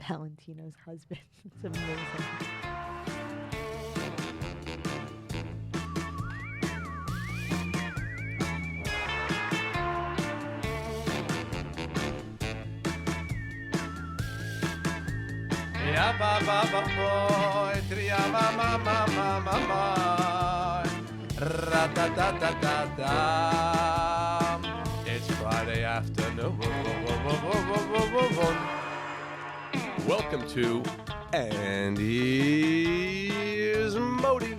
Valentino's husband. It's amazing. Ya ba ba ba boy, tria ma ma ma ma ma ma, ra da da da da da. It's Friday afternoon. Welcome to Andy's Modi.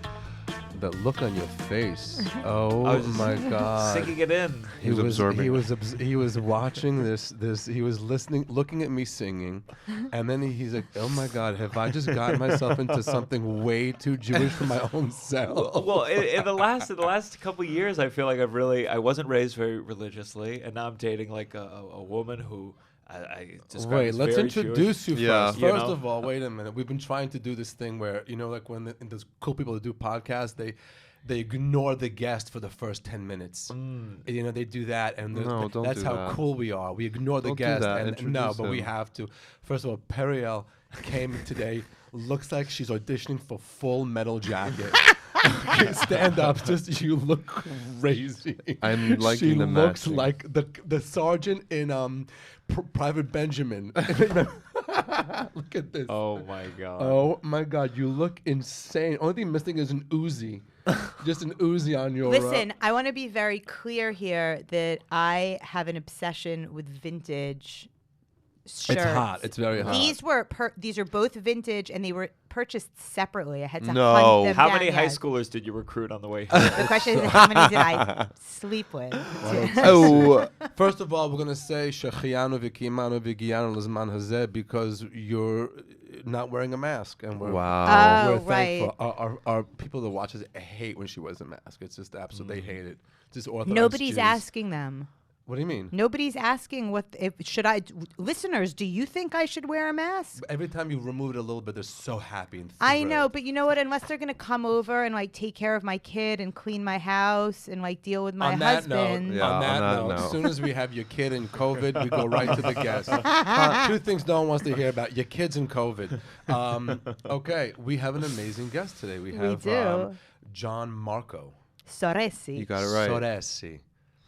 The look on your face. Oh my God! Sinking it in. He was absorbing. He was watching this. He was listening, looking at me singing, and then he's like, "Oh my God, have I just gotten myself into something way too Jewish for my own self?" Well, in the last couple of years, I feel like I wasn't raised very religiously, and now I'm dating like a woman who I describe Wait, as let's very introduce Jewish. you Yeah. first. You First know? of all, wait a minute. We've been trying to do this thing where, like when those cool people that do podcasts, they ignore the guest for the first 10 minutes. They do that, and No, don't that's do how that. cool we are. We ignore the Don't do guest, that. and no, Introduce but we him. have to. First of all, Periel came today. Looks like she's auditioning for Full Metal Jacket. Okay, stand up. Just you look crazy. I'm liking she the looks matching. like the sergeant in Private Benjamin. Look at this. Oh my God. Oh my God, you look insane. Only thing missing is an Uzi. Just an Uzi on your. Listen, I want to be very clear here that I have an obsession with vintage shirts. It's hot. It's very hot. These are both vintage, and they were purchased separately. I had to No. hunt them How down. many high Yeah. schoolers did you recruit on the way here? The question is, how many did I sleep with? Oh, First of all, we're gonna say Shechianu v'kimanu v'giyanu l'zman hazeh because you're not wearing a mask, and we're wow. Oh, we're thankful. right. Our people that watch us hate when she wears a mask. It's just absolutely they hate it. Just Orthodox Nobody's Jews. asking them. What do you mean? Nobody's asking listeners, do you think I should wear a mask? Every time you remove it a little bit, they're so happy and I thrilled. know, but you know what? Unless they're gonna come over and like take care of my kid and clean my house and like deal with my On that husband. note, Yeah, on that on that note, note. as soon as we have your kid and COVID, we go right to the guest. Two things no one wants to hear about: your kids and COVID. Okay, we have an amazing guest today. We have do. Gianmarco Soresi. You got it right. Soresi.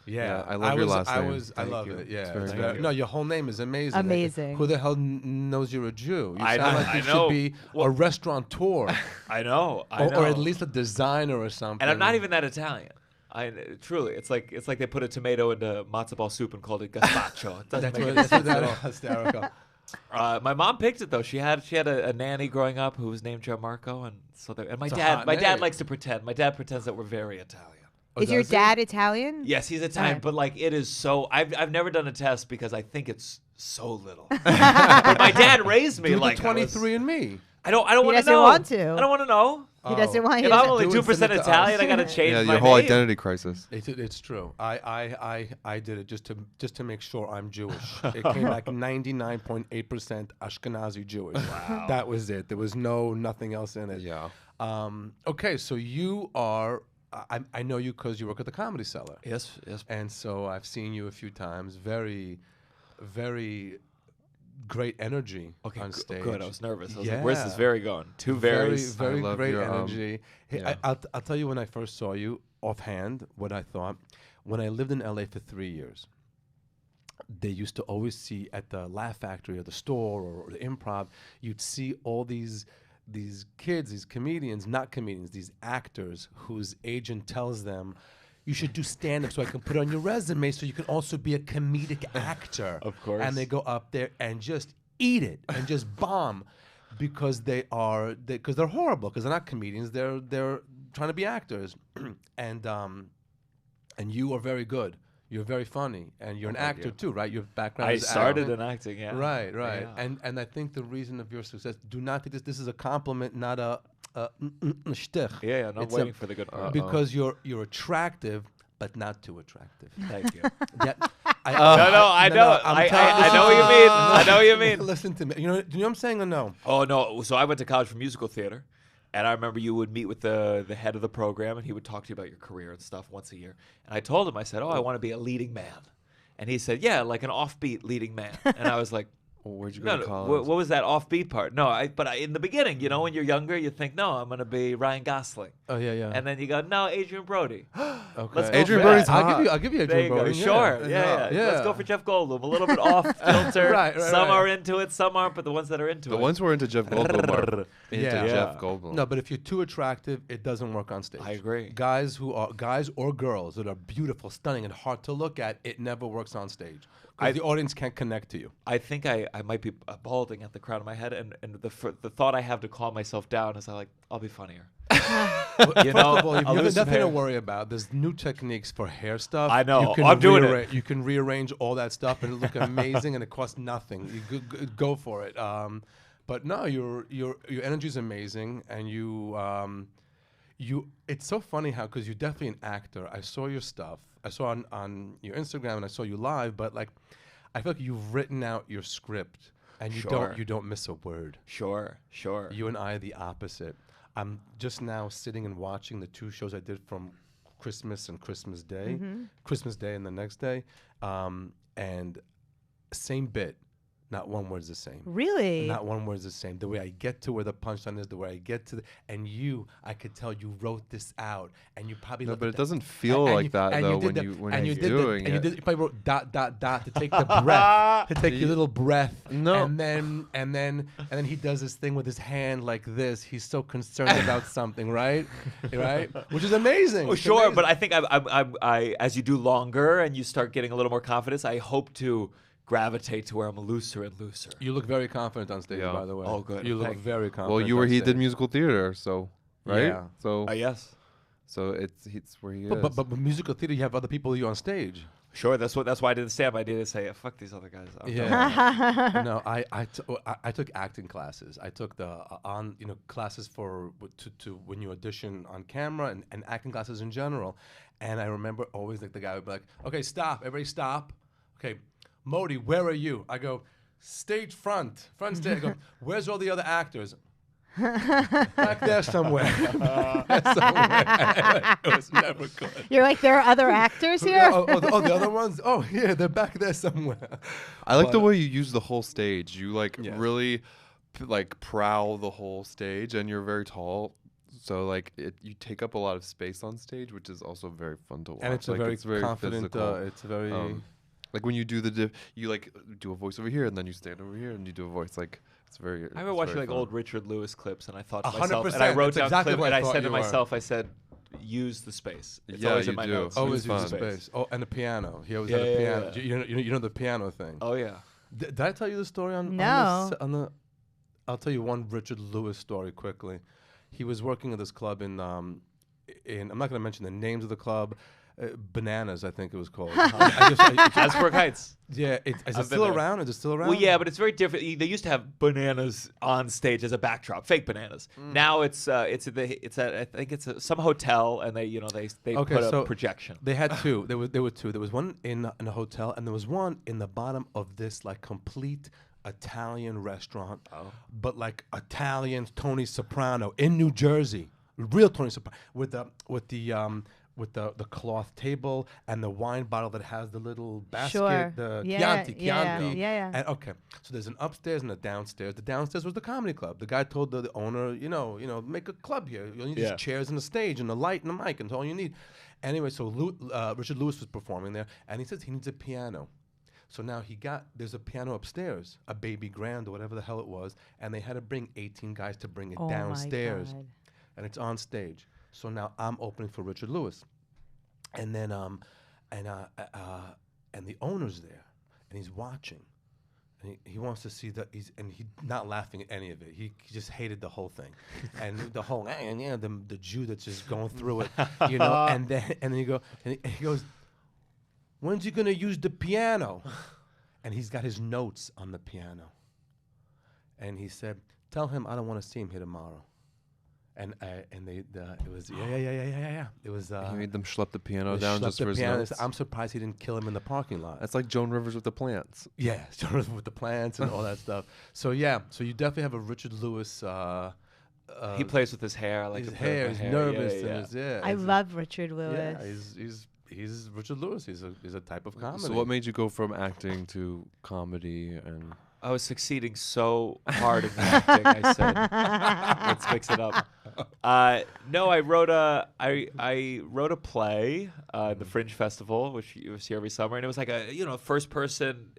Yeah, I love your last name. I Thank love you. it. Yeah, It's very it's nice. very- no, your whole name is amazing. Amazing. Who the hell knows you're a Jew? You I sound know- like you I should know. be Well- a restaurateur, I know. or at least a designer or something. And I'm not even that Italian. Truly, it's like they put a tomato into matzo ball soup and called it gazpacho. It doesn't That's make what any that's sense that at all. hysterical. My mom picked it though. She had a nanny growing up who was named Gianmarco, and my It's a dad hot my dad name. likes to pretend. My dad pretends that we're very Italian. Oh, Is your does he? dad Italian? Yes, he's Italian, Alright. but like it is so. I've never done a test because I think it's so little. But my dad raised me Do like the 23 and me. I don't He want to doesn't know. want to. I don't want to know. He doesn't want you If to. I'm only Do it, 2% send it to us. Italian, I gotta change Yeah, my your whole name. identity crisis. It's true. I did it just to make sure I'm Jewish. It came back 99.8% Ashkenazi Jewish. Wow. That was it. There was nothing else in it. Yeah. Okay, so you are. I know you because you work at the Comedy Cellar, Yes. and so I've seen you a few times. Very, very great energy Okay, on stage. good. I was nervous. I was Yeah. like, "Where's this very going?" Two varies. Very I love great your, energy. Hey, yeah. I'll tell you when I first saw you offhand what I thought. When I lived in LA for 3 years, they used to always see at the Laugh Factory or the store or the Improv, you'd see all these kids, these comedians, not comedians, these actors whose agent tells them, you should do stand-up so I can put it on your resume so you can also be a comedic actor. Of course. And they go up there and just eat it and just bomb because they're horrible, because they're not comedians, they're trying to be actors. And you are very good. You're very funny, and you're an thank actor you. too, right? Your background I is started acting. in acting. Yeah. Right. Yeah. And I think the reason of your success, do not think this is a compliment, not a shtick. Yeah. No, I'm It's waiting for the good part. Because you're attractive, but not too attractive. Thank you. Yeah, I know. I know what you mean. I know what you mean. Listen to me. Do you know what I'm saying or no? Oh no! So I went to college for musical theater, and I remember you would meet with the head of the program, and he would talk to you about your career and stuff once a year. And I told him, I said, "Oh, I want to be a leading man," and he said, "Yeah, like an offbeat leading man." And I was like, Well, where'd you No, go to no. college? What was that offbeat part? No, but in the beginning, when you're younger, you think, no, I'm gonna be Ryan Gosling, Oh yeah. and then you go, no, Adrian Brody. Okay. Let's go Adrian for Brody's that. hot. I'll give you There Adrian you go. Brody. Sure. Yeah. Let's go for Jeff Goldblum. A little bit off kilter. Right, Some right. are into it, some aren't. But the ones that are into The it, ones who are into Jeff Goldblum are into Yeah. Jeff Goldblum. No, but if you're too attractive, it doesn't work on stage. I agree. Guys or girls that are beautiful, stunning, and hard to look at, it never works on stage. Because the audience can't connect to you. I think I might be balding at the crown of my head, and the thought I have to calm myself down is I'll be funnier. First of all, I'll you have lose some nothing to hair. worry about. There's new techniques for hair stuff. I know. You can I'm doing it. You can rearrange all that stuff and it look amazing, and it costs nothing. You go for it. But no, your energy is amazing, and you. It's so funny how, because you're definitely an actor. I saw your stuff. I saw on your Instagram, and I saw you live. But like, I feel like you've written out your script, and Sure. you don't miss a word. Sure. You and I are the opposite. I'm just now sitting and watching the 2 shows I did from Christmas and Christmas Day, Christmas Day and the next day, and same bit. Not one word's the same. Really? Not one word's the same. The way I get to where the punchline is, the way I get to I could tell you wrote this out, and you probably No, looked but at it doesn't feel like that though when you're doing it. You probably wrote ... to take the breath, to take your little breath. No. And then he does this thing with his hand like this. He's so concerned about something, right? Right? Which is amazing. Oh, It's sure, amazing. but I think I as you do longer and you start getting a little more confidence, I hope to gravitate to where I'm looser and looser. You look very confident on stage, Yeah. by the way. Oh, good. You look Thank you. very confident. Well, on he stage. did musical theater, so right. Yeah. So Yes. so it's where he is. But musical theater, you have other people with you on stage. Sure, that's why I did the stand-up. I did say, fuck these other guys. I'm done. Yeah. No, I took acting classes. I took the classes for to when you audition on camera and acting classes in general. And I remember always like the guy would be like, "Okay, stop, everybody stop. Okay, Modi, where are you?" I go, "Stage front stage." I go, "Where's all the other actors?" Back there somewhere. It was never good. You're like, there are other actors here? The other ones? Oh, yeah, they're back there somewhere. I like the way you use the whole stage. You Yeah. really prowl the whole stage, and you're very tall. So you take up a lot of space on stage, which is also very fun to watch. And it's a very confident. physical. It's a very. Like when you do you do a voice over here, and then you stand over here, and you do a voice it's very. I remember it's watching very like fun. old Richard Lewis clips, and I thought to 100%. myself, and I wrote That's down exactly clip, what and I I thought said to you were. myself, I said, use the space. It's Yeah, always you in my do. notes. Always use use the space. Oh, and the piano. He always Yeah, had a yeah, piano. yeah. You know the piano thing. Oh yeah. Did I tell you the story on No. on the? I'll tell you one Richard Lewis story quickly. He was working at this club in I'm not going to mention the names of the club. Bananas, I think it was called. Asbrook Heights. Yeah, is I've it been still there. around? Is it still around? Well, yeah, but it's very different. They used to have bananas on stage as a backdrop, fake bananas. Now I think it's some hotel, and they Okay, put so a projection. They had two. There were two. There was one in a hotel, and there was one in the bottom of this like complete Italian restaurant, but like Italian Tony Soprano in New Jersey, real Tony Soprano with the cloth table and the wine bottle that has the little basket, Sure. the Yeah, Chianti. yeah. And okay, so there's an upstairs and a downstairs. The downstairs was the comedy club. The guy told the owner, make a club here. You need these chairs and a stage and a light and a mic, and that's all you need. Anyway, so Richard Lewis was performing there, and he says he needs a piano. So now there's a piano upstairs, a baby grand or whatever the hell it was, and they had to bring 18 guys to bring it Oh my downstairs, God. and it's on stage. So now I'm opening for Richard Lewis, and then and the owner's there, and he's watching, and he wants to see he's not laughing at any of it. He just hated the whole thing, and the whole the Jew that's just going through it, and then he goes, "When's he gonna use the piano?" And he's got his notes on the piano, and he said, "Tell him I don't want to see him here tomorrow." And it was yeah. It was. He made them schlep the piano they down schlepped just the for his piano. notes. I'm surprised he didn't kill him in the parking lot. That's like Joan Rivers with the plants. Yeah, with the plants and all that stuff. So yeah, so you definitely have a Richard Lewis. He plays with his hair. I like his to play hair, with he's my nervous, Yeah, and his, I love Richard Lewis. Yeah, he's Richard Lewis. He's a type of comedy. So what made you go from acting to comedy and? I was succeeding so hard in the acting. I said, let's mix it up. No, I wrote a play at the Fringe Festival, which you see every summer, and it was like a first person.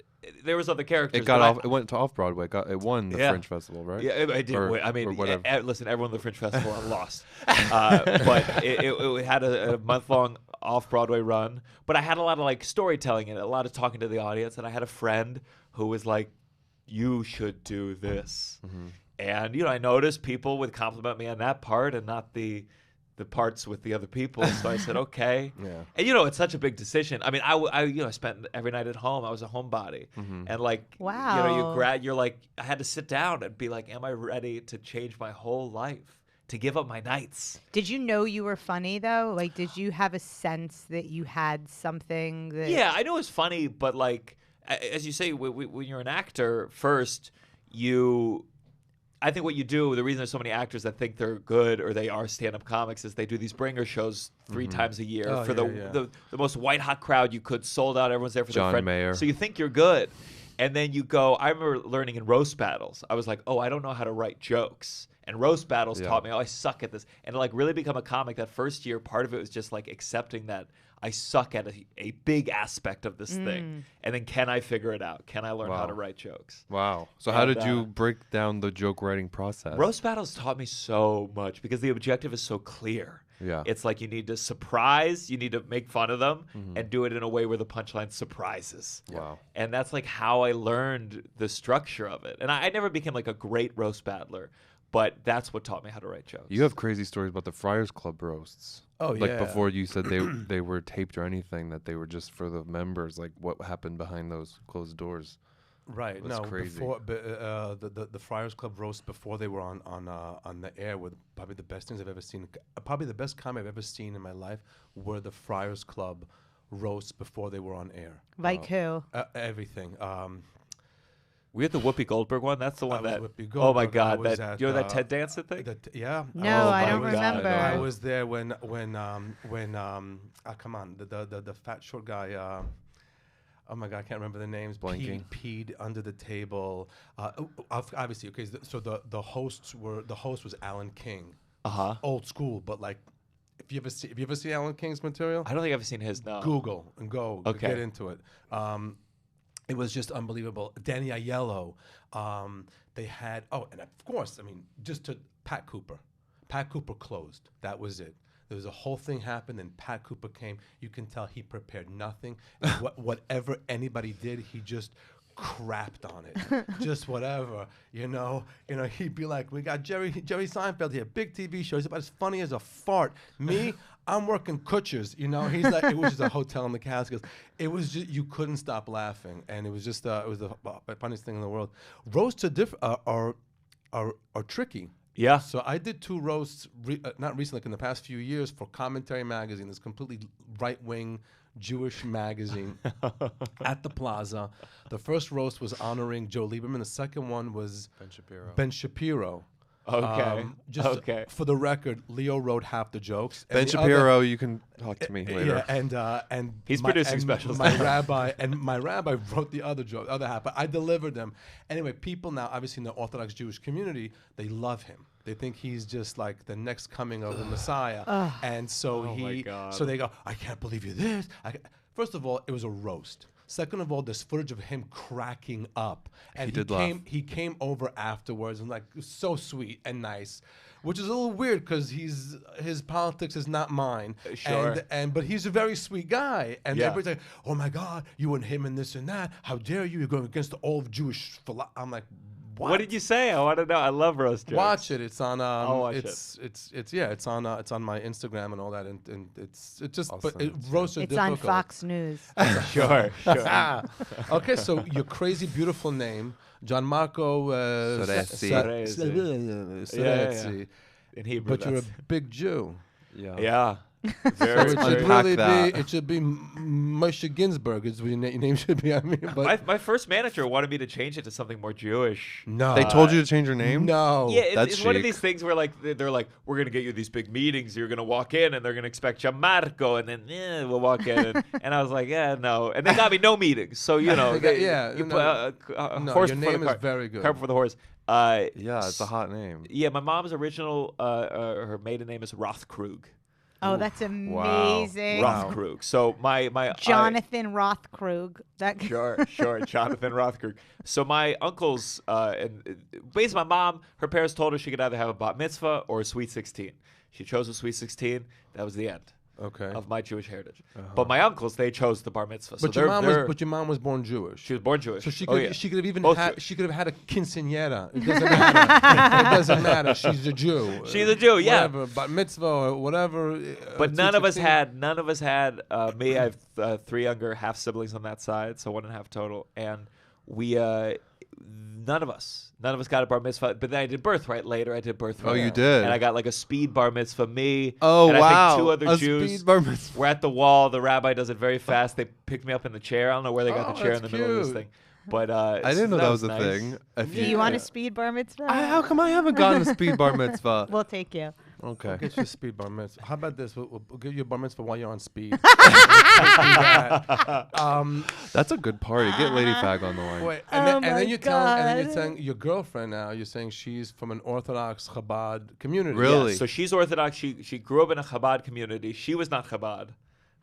There was other characters. It went to off Broadway. It won the Fringe Festival, right? Yeah, I did. I mean, listen, everyone at the Fringe Festival lost, but it had a month-long off-Broadway run. But I had a lot of like storytelling and a lot of talking to the audience, and I had a friend who was like, "You should do this," and I noticed people would compliment me on that part and not the parts with the other people. So I said, okay. Yeah. And it's such a big decision. I mean, I spent every night at home. I was a homebody. And like, Wow. you're like, I had to sit down and be like, am I ready to change my whole life? To give up my nights? Did you know you were funny though? Like, did you have a sense that you had something that? Yeah, I know it was funny, but like, as you say, when you're an actor, first, I think what you do, the reason there's so many actors that think they're good or they are stand-up comics is they do these bringer shows 3 times a year for the most white-hot crowd you could, sold out, everyone's there for their friend. Mayer. So you think you're good. And then you go, I remember learning in roast battles, I was like, oh, I don't know how to write jokes. And roast battles taught me, I suck at this. And to like really become a comic that first year, part of it was just like accepting that I suck at a big aspect of this thing. And then can I figure it out? Can I learn how to write jokes? Wow. So how did you break down the joke writing process? Roast battles taught me so much because the objective is so clear. Yeah. It's like you need to surprise, you need to make fun of them and do it in a way where the punchline surprises. Wow. And that's like how I learned the structure of it. And I never became like a great roast battler, but that's what taught me how to write jokes. You have crazy stories about the Friars Club roasts. Oh, like yeah. before you said they were taped or anything, that they were just for the members. Like what happened behind those closed doors? Right. That's No, crazy. before the Friars Club roast before they were on the air were probably the best things I've ever seen. Probably the best comedy I've ever seen in my life were the Friars Club roasts before they were on air. Like who? Everything. We had the Whoopi Goldberg one. That's the one was that. Whoopi Oh my Goldberg. God! I was That at, that Ted Danson thing. Yeah. No, I my don't God, remember. I was there when come on, the fat short guy. Oh my God, I can't remember the names. Blanking. Peed under the table. Obviously, okay. So the host was Alan King. Old school, but like, if you ever see Alan King's material, I don't think I've ever seen his. No. Google and go Okay. get into it. It was just unbelievable. Danny Aiello. They had and of course, I mean, just to Pat Cooper. Pat Cooper closed. That was it. There was a whole thing happened, and Pat Cooper came. You can tell he prepared nothing. And whatever anybody did, he just crapped on it. Just whatever, he'd be like, we got Jerry Seinfeld here, big TV show. He's about as funny as a fart. Me, I'm working Kutcher's, He's like, it was just a hotel in the Catskills. It was just, you couldn't stop laughing. And it was just, it was the funniest thing in the world. Roasts are tricky. Yeah. So I did 2 roasts, not recently, like in the past few years, for Commentary Magazine, this completely right-wing Jewish magazine at the Plaza. The first roast was honoring Joe Lieberman. The second one was Ben Shapiro. Okay. Okay. For the record, Leo wrote half the jokes. Ben Shapiro, you can talk to me later. Yeah, and He's producing specials. My rabbi wrote the other half, but I delivered them. Anyway, people now, obviously in the Orthodox Jewish community, they love him. They think he's just like the next coming of the Messiah, and so so they go, I can't believe you this. First of all, it was a roast. Second of all, there's footage of him cracking up, and he came over afterwards and like so sweet and nice, which is a little weird because his politics is not mine. Sure. But he's a very sweet guy, and everybody's like, oh my God, you and him and this and that. How dare you? You're going against all of Jewish philosophy. I'm like, what did you say? I want to know. I love roast jokes. Watch it. It's on. I'll watch it. It's on my Instagram and all that, and it's just. Awesome. But roasts are It's difficult. on Fox News. Sure. Okay, so your crazy beautiful name, Gianmarco Soresi. Soresi. In Hebrew. But you're a big Jew. Yeah. Very, So it very- should Unpack really that. be. It should be Moshe Ginsburg. Is what your name should be. I mean, but my first manager wanted me to change it to something more Jewish. no, They told you to change your name? No. Yeah, That's it's one of chic. these things where like they're like, we're gonna get you these big meetings. You're gonna walk in and they're gonna expect Gianmarco, and then we'll walk in, and I was like, yeah, no, and they got me no meetings. So you know, you no. put a No, horse your before name the is cart, very good. cart before the horse. Yeah, it's a hot name. Yeah, my mom's original, her maiden name is Rothkrug. Oh, that's amazing. Wow. Rothkrug. So my Jonathan Rothkrug. That Sure, Jonathan Rothkrug. So my uncles and basically my mom, her parents told her she could either have a bat mitzvah or a sweet 16. She chose a sweet 16. That was the end Okay. of my Jewish heritage. But my uncles, they chose the bar mitzvah. So But your they're, mom was born Jewish. she was born Jewish. So she Oh, could yeah. she could have even Both had Jewish. she could have had a quinceañera. It doesn't matter. It doesn't matter. She's a Jew. She's a Jew, yeah. Whatever, bat mitzvah or whatever. But sweet none of us 16. had me. I have 3 younger half siblings on that side, so 1.5 total, and we none of us got a bar mitzvah. But then I did birthright later. I did birthright. Oh, you did? And I got like a speed bar mitzvah. Me. Oh, and wow. I think 2 other A Jews. speed bar mitzvah. We're at the wall. The rabbi does it very fast. They picked me up in the chair. I don't know where they got Oh, the chair in that's the middle of this cute. thing. But I didn't know that was a nice. thing. If Do you want a speed bar mitzvah? How come I haven't gotten a speed bar mitzvah? We'll take you. Okay. We'll get you a speed bar mitzvah. How about this? We'll give you a bar mitzvah while you're on speed. Let's do that. That's a good party. Get Lady Fag on the line. Wait, Oh and my then you're God. telling your girlfriend now. You're saying she's from an Orthodox Chabad community. Really? Yeah, so she's Orthodox. She grew up in a Chabad community. She was not Chabad,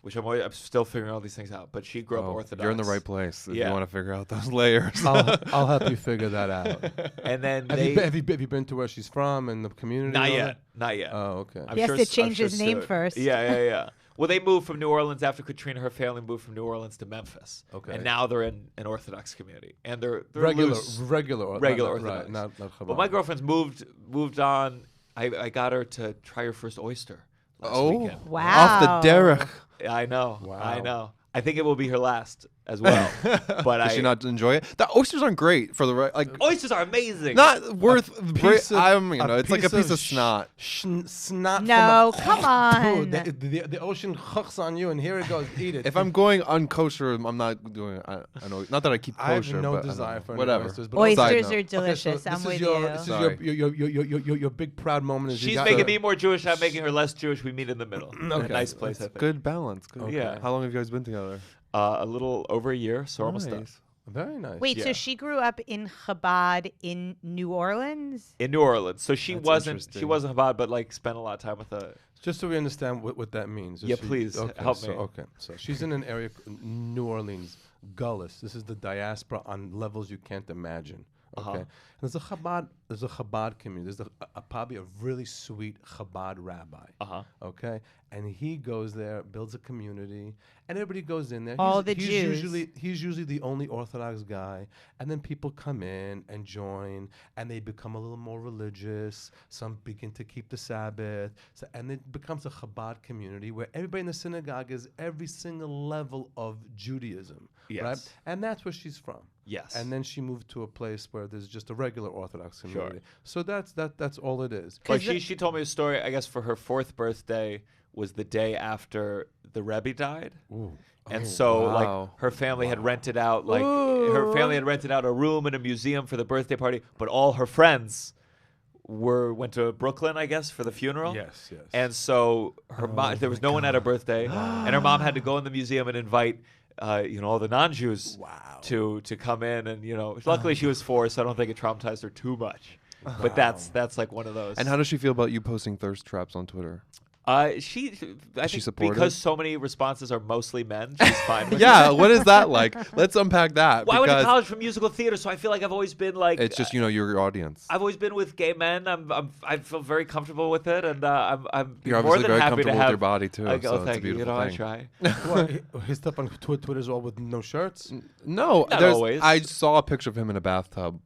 which I'm still figuring all these things out. But she grew up Oh, Orthodox. you're in the right place if Yeah. you want to figure out those layers. I'll help you figure that out. And then Have they you been to where she's from and the community? not and all yet, that? not yet. Oh, okay. I'm He has sure to s- I'm change sure his name soon. first. Yeah. Well, they moved from New Orleans after Katrina. Her family moved from New Orleans to Memphis. Okay. And now they're in an Orthodox community, and they're regular regular Orthodox. Orthodox. Not Chabad. But my girlfriend's moved on. I got her to try her first oyster last weekend. Wow. Off the derech. I know. Wow. I know. I think it will be her last as well. But Does she not enjoy it? The oysters aren't great for the right. Like, Oysters are amazing. not worth. piece of- It's like a piece of snot. Snot. No, from a- come on. Dude, the ocean hooks on you, and here it goes. Eat it. If I'm going unkosher, I'm not doing it. I know. Not that I keep I have kosher. no but I don't desire know. for any whatever. oysters. But Oysters Side are note. Okay, delicious. so I'm this with is you. your, This is Sorry. your big proud moment. Is you She's got making the- me more Jewish. I'm making her less Jewish. We meet in the middle. In a Okay. nice place, I think. Good balance. Good. Yeah. How long have you guys been together? A little over a year, so almost done. Nice. Very nice. Wait, Yeah. so she grew up in Chabad in New Orleans? In New Orleans, so she That's wasn't interesting. Chabad, but like spent a lot of time with a. Just so we understand what that means. Yeah, Just so please, help so, me. Okay, so she's in an area, New Orleans, Gullis. This is the diaspora on levels you can't imagine. Okay, Uh-huh. and there's a Chabad community. There's probably a really sweet Chabad rabbi. Okay, and he goes there, builds a community, and everybody goes in there. All He's- the he's Jews. He's usually the only Orthodox guy, and then people come in and join, and they become a little more religious. Some begin to keep the Sabbath, and it becomes a Chabad community where everybody in the synagogue is every single level of Judaism, right? Yes. And that's where she's from. Yes. And then she moved to a place where there's just a regular Orthodox Sure. community. So that's all it is. But 'Cause she told me a story. I guess for her 4th birthday was the day after the Rebbe died. Ooh. And Oh, so, wow. like, her family had rented out, like, her family had rented out a room in a museum for the birthday party, but all her friends went to Brooklyn, I guess, for the funeral. Yes, yes. And so her mom, there was no one at her birthday, and her mom had to go in the museum and invite, all the non-Jews to come in, and luckily she was 4, so I don't think it traumatized her too much. But that's like one of those. And how does she feel about you posting thirst traps on Twitter? I think supportive? because so many responses are mostly men, she's fine with it. Yeah, what is that like? Let's unpack that. Well, I went to because college for musical theater, so I feel like I've always been like. it's just your audience. I've always been with gay men. I feel very comfortable with it, and I'm You're more obviously than very happy comfortable to with have. your body too. I go, so it's a thank you. beautiful I thing. try. What, his stuff on Twitter's all with no shirts? No, Not there's- always. I saw a picture of him in a bathtub.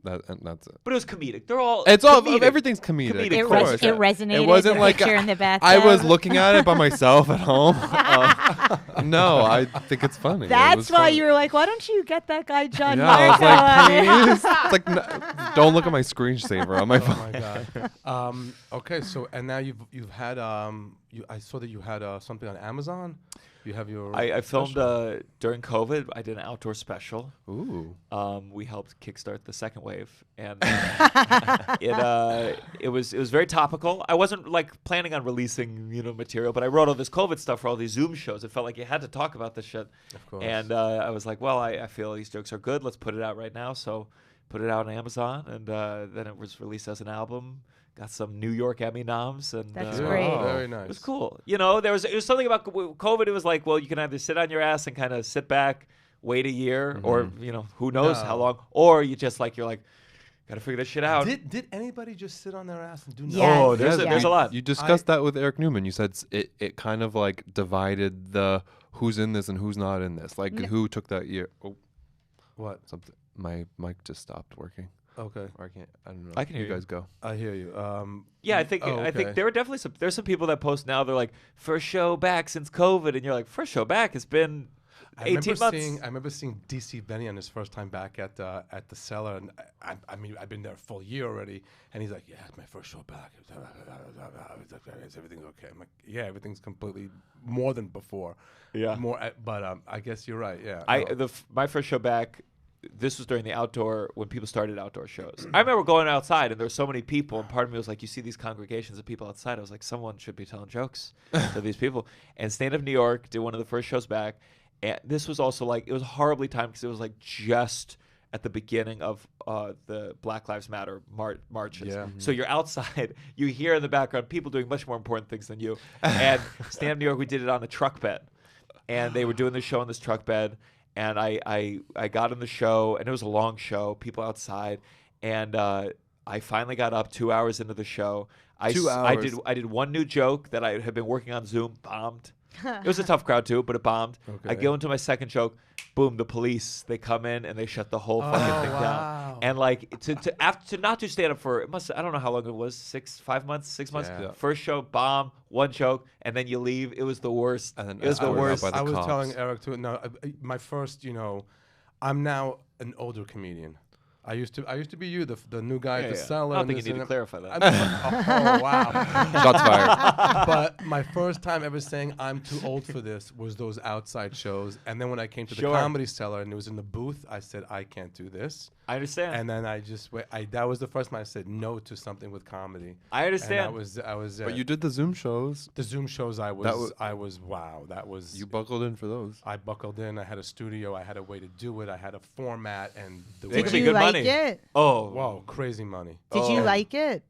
and that's it. But it was comedic. They're all. It's all comedic. everything's comedic. Comedic Of first. course. It resonated. It wasn't the like picture in the bathtub. I was looking at it by myself at home. No, I think it's funny. It That's was why funny. you were like, why don't you get that guy Gianmarco? Yeah, I was like, please. It's like, no, don't look at my screensaver on my Oh phone. my god. Okay, so and now you've had I saw that you had something on Amazon. You have your. I filmed special. during COVID. I did an outdoor special. Ooh. We helped kickstart the second wave, and it was very topical. I wasn't like planning on releasing material, but I wrote all this COVID stuff for all these Zoom shows. It felt like you had to talk about this shit, Of course. and I was like, well, I feel these jokes are good. Let's put it out right now. So put it out on Amazon, and then it was released as an album. Got some New York Emmy noms, and That's Yeah, great. Very nice. it was cool. It was something about COVID. It was like, well, you can either sit on your ass and kind of sit back, wait a year, or who knows how No. long, or you're like, gotta figure this shit out. Did anybody just sit on their ass and do nothing? Yes. Oh, there's Yes. a lot. You discussed that with Eric Newman. You said it kind of like divided the who's in this and who's not in this. Like who took that year. Oh, What? something. My mic just stopped working. Okay, Or I don't know. I can hear you you. guys go. I hear you. Yeah, I think okay. there were definitely there's some people that post now. They're like, first show back since COVID, and you're like, first show back. It's been 18 months. I remember seeing DC Benny on his first time back at the Cellar, and I mean I've been there a full year already, and he's like, yeah, it's my first show back. Is everything okay? I'm like, yeah, everything's completely more than before. Yeah. More, but I guess you're right. Yeah. My first show back. This was during the outdoor, when people started outdoor shows. I remember going outside and there were so many people, and part of me was like, you see these congregations of people outside. I was like, someone should be telling jokes to these people. And Stand Up New York did one of the first shows back. And this was also like, it was horribly timed because it was like just at the beginning of the Black Lives Matter marches. Yeah. So you're outside, you hear in the background people doing much more important things than you. And Stand Up New York, we did it on a truck bed. And they were doing the show on this truck bed. And I got in the show, and it was a long show, people outside, and I finally got up 2 hours into the show. 2 hours. I did one new joke that I had been working on Zoom, bombed. It was a tough crowd too, but it bombed. I Okay. go into my second joke, boom, the police, they come in and they shut the whole fucking thing wow. down. And like to not do stand up for I don't know how long it was, 6 months. Yeah. First show, bomb, one joke, and then you leave. It was the worst. And then It was the escorted out worst. by the I was cops. telling Eric too. No, my first, I'm now an older comedian. I used to be you, the new guy at the Cellar. I don't and think you this need and to that. clarify that. Oh wow! Shots fired. But my first time ever saying I'm too old for this was those outside shows, and then when I came to the Sure. Comedy Cellar and it was in the booth, I said I can't do this, I understand. and then I just that was the first time I said no to something with comedy. I And understand. I was. But you did the Zoom shows. the Zoom shows. I was wow. That was You buckled in for those. I buckled in. I had a studio. I had a way to do it. I had a format, and the They Did could be you good like money. it? Oh, whoa, crazy money. Did you Oh. like it?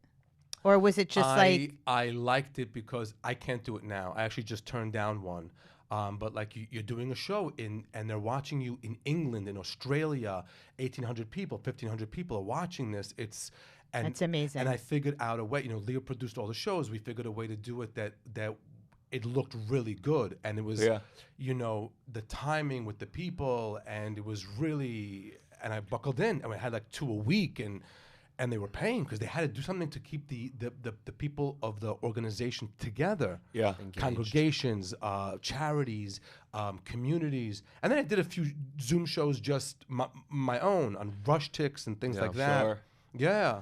Or was it just like I liked it because I can't do it now. I actually just turned down one. But like you're doing a show and they're watching you in England, in Australia, 1,800 people, 1,500 people are watching this. That's amazing. And I figured out a way. Leo produced all the shows. We figured a way to do it that it looked really good, and it was, Yeah. the timing with the people, and it was really. And I buckled in, and I had like 2 a week, and they were paying because they had to do something to keep the people of the organization together. yeah. Congregations, charities, communities, and then I did a few Zoom shows just my own on Rush Ticks and things Yeah, like that. Sure. Yeah.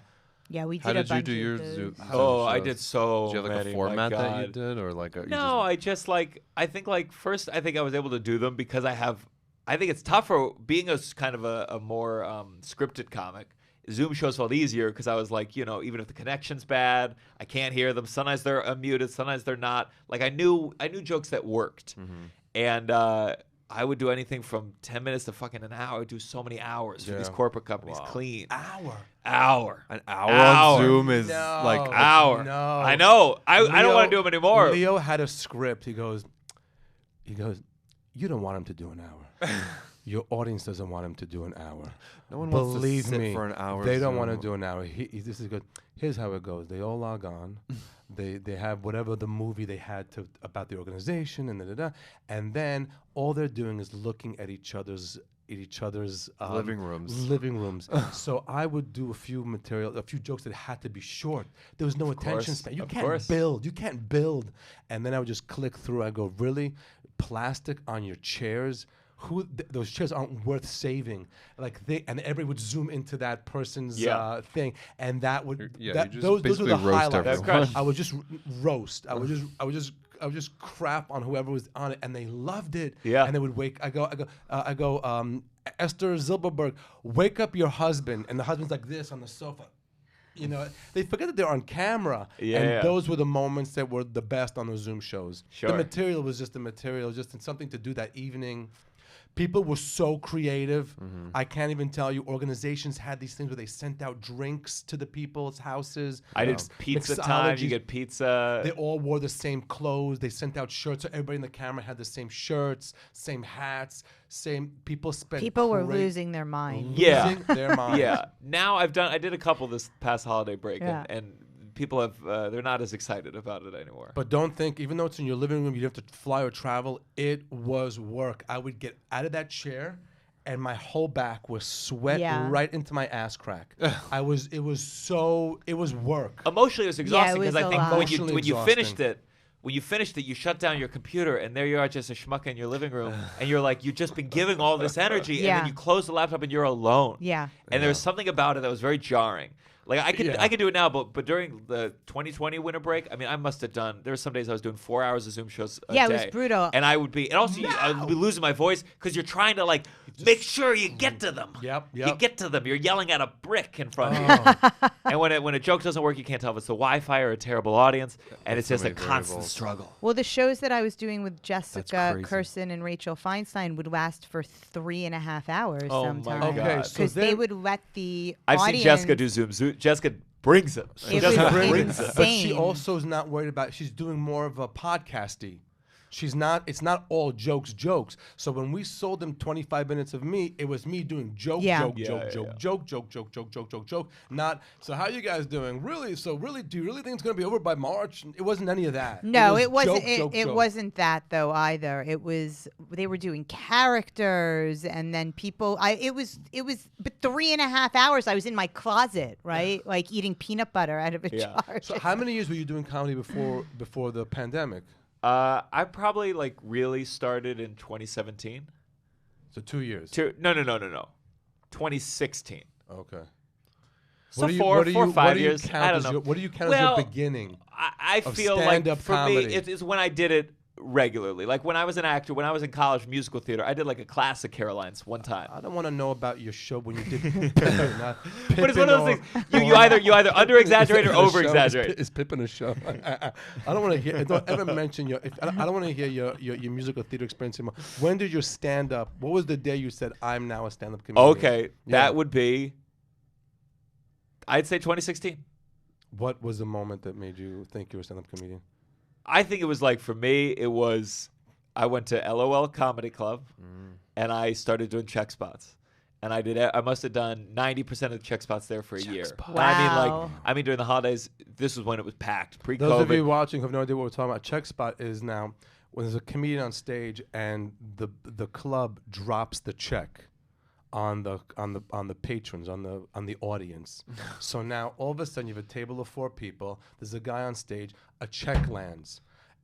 yeah, we did How a did you bunch do of your those. Zoom? Oh, I shows? did so Did you have like many, a my format that you God. did, or like a? No, I just I think first I think I was able to do them because I think it's tougher being kind of a more scripted comic. Zoom shows felt easier because I was like, even if the connection's bad, I can't hear them. Sometimes they're unmuted, sometimes they're not. Like I knew jokes that worked, and I would do anything from 10 minutes to fucking an hour. I would do so many hours for these Yeah. corporate companies, clean. Hour. An hour hour. on Zoom is No. like Hour. No. I know. I don't want to do them anymore. Leo had a script. He goes, you don't want him to do an hour. Your audience doesn't want him to do an hour. No one Believe wants to sit me, for an hour. they don't want to Zoom. do an hour. This is good. Here's how it goes. They all log on. They have whatever the movie they had about the organization and and then all they're doing is looking at each other's at each other's living rooms. So I would do a few jokes that had to be short. There was no attention span. You can't build. And then I would just click through. I go, really? Plastic on your chairs? Those chairs aren't worth saving. And everybody would zoom into that person's thing, and that would those were the highlights. I would just roast. I would just crap on whoever was on it, and they loved it. Yeah. And they would I go. Esther Zilberberg, wake up your husband, and the husband's like this on the sofa. You know, they forget that they're on camera. And those were the moments that were the best on those Zoom shows. Sure. The material was just the material, just something to do that evening. People were so creative. I can't even tell you. Organizations had these things where they sent out drinks to the people's houses. I did pizza time. You get pizza. They all wore the same clothes. They sent out shirts. So everybody in the camera had the same shirts, same hats, same. People were losing their mind. Losing their mind. Yeah. Now I did a couple this past holiday break, and people they're not as excited about it anymore. But don't think, even though it's in your living room, you have to fly or travel, it was work. I would get out of that chair and my whole back was sweat right into my ass crack. It was work. Emotionally it was exhausting because I think when you finished it, you shut down your computer and there you are, just a schmuck in your living room, and you're like, you've just been giving all this energy, and then you close the laptop and you're alone. Yeah. And there's something about it that was very jarring. Like I could do it now, but during the 2020 winter break, I mean, I must have done. There were some days I was doing 4 hours of Zoom shows a day. Yeah, it was brutal. And I would be, I would be losing my voice because you're trying to make sure you get to them. Yep. You get to them. You're yelling at a brick in front of you. And when a joke doesn't work, you can't tell if it's the Wi-Fi or a terrible audience, and it's just a constant struggle. Well, the shows that I was doing with Jessica Kirsten and Rachel Feinstein would last for 3.5 hours sometimes. Okay, because they would let the I've seen Jessica do Zoom. Jessica brings it. It was insane. But she also is not worried about. She's doing more of a podcasty. She's not. It's not all jokes. So when we sold them 25 minutes of me, it was me doing joke. Not. So how you guys doing? Really? So really, do you really think it's going to be over by March? It wasn't any of that. No, it wasn't. It wasn't that though either. It was. They were doing characters, and then people. It was. But 3.5 hours. I was in my closet, right, like eating peanut butter out of a jar. So how many years were you doing comedy before the pandemic? I probably really started in 2017. So 2 years. No. 2016. Okay. So 4 or 5 years. I don't know. What do you count as your beginning? I feel like for comedy? me, it's when I did it regularly. Like when I was an actor, when I was in college musical theater, I did a class of Caroline's one time. I don't want to know about your show when you did Pippin. But it's one of those things. You either under exaggerate or over exaggerate. Is Pippin a show? I don't want to hear. Don't ever mention your. I don't want to hear your musical theater experience anymore. When did your stand up? What was the day you said I'm now a stand up comedian? Okay, that would be. I'd say 2016. What was the moment that made you think you were a stand up comedian? I think it was for me, I went to LOL Comedy Club and I started doing check spots. And I must have done 90% of the check spots there for a year. Wow. I mean, during the holidays, this was when it was packed, pre-COVID. Those of you watching who have no idea what we're talking about, check spot is now when there's a comedian on stage and the club drops the check on the patrons, on the audience. So now all of a sudden you have a table of 4 people, there's a guy on stage, a check lands,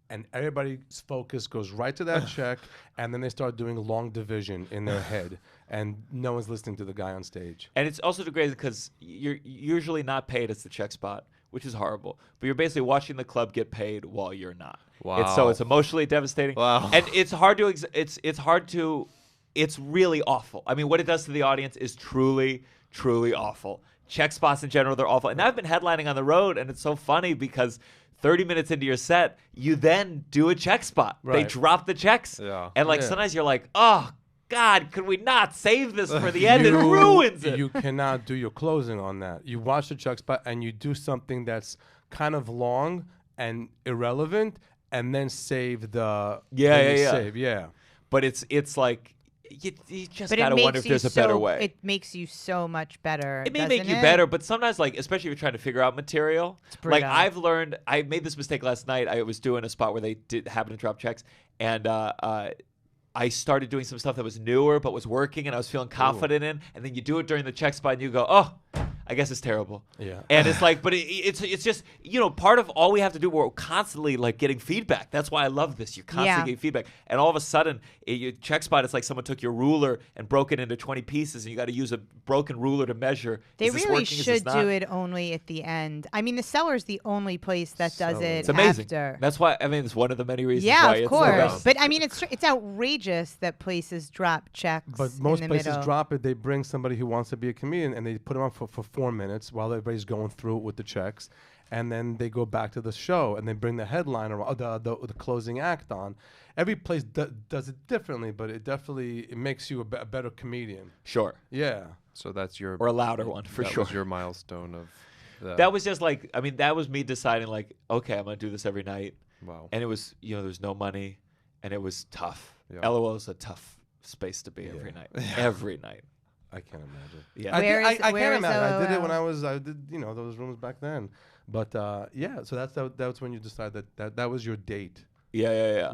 and everybody's focus goes right to that check, and then they start doing long division in their head, and no one's listening to the guy on stage. And it's also great because you're usually not paid as the check spot, which is horrible, but you're basically watching the club get paid while you're not. Wow. It's emotionally devastating. Wow. And it's really awful. I mean, what it does to the audience is truly, truly awful. Check spots in general, they're awful. And I've been headlining on the road, and it's so funny because 30 minutes into your set, you then do a check spot. Right. They drop the checks. Yeah. And sometimes you're like, oh, God, could we not save this for the end? It ruins it. You cannot do your closing on that. You watch the check spot, and you do something that's kind of long and irrelevant, and then save the... Yeah. But it's like... You just gotta wonder if there's a better way. It makes you so much better. It may make you better, but sometimes, especially if you're trying to figure out material, I've learned. I made this mistake last night. I was doing a spot where they happen to drop checks, and I I started doing some stuff that was newer but was working and I was feeling confident in. And then you do it during the check spot and you go, oh, I guess it's terrible. Yeah. And it's like, but it's just, part of all we have to do, we're constantly like getting feedback. That's why I love this. You're constantly getting feedback. And all of a sudden, your check spot, it's like someone took your ruler and broke it into 20 pieces and you got to use a broken ruler to measure. They really should do it only at the end. I mean, the cellar's the only place that does it It's amazing. after. That's why, I mean, it's one of the many reasons why Yeah, it's of course. the best. But I mean, it's outrageous that places drop checks. But most in the places middle. drop it. They bring somebody who wants to be a comedian and they put them on for 4 minutes while everybody's going through it with the checks, and then they go back to the show and they bring the headliner or the closing act on. Every place does it differently, but it makes you a better comedian. Sure. Yeah. So that's your Or a louder one, for that sure. was your milestone of That was just like, I mean, that was me deciding like, okay, I'm going to do this every night. Wow. And it was, there was no money and it was tough. Yeah. LOL is a tough space to be every night. Every night. I can't imagine. Yeah. I Where can't is imagine. I did it when LOL? I did those rooms back then. But yeah, so that's when you decide that was your date. Yeah.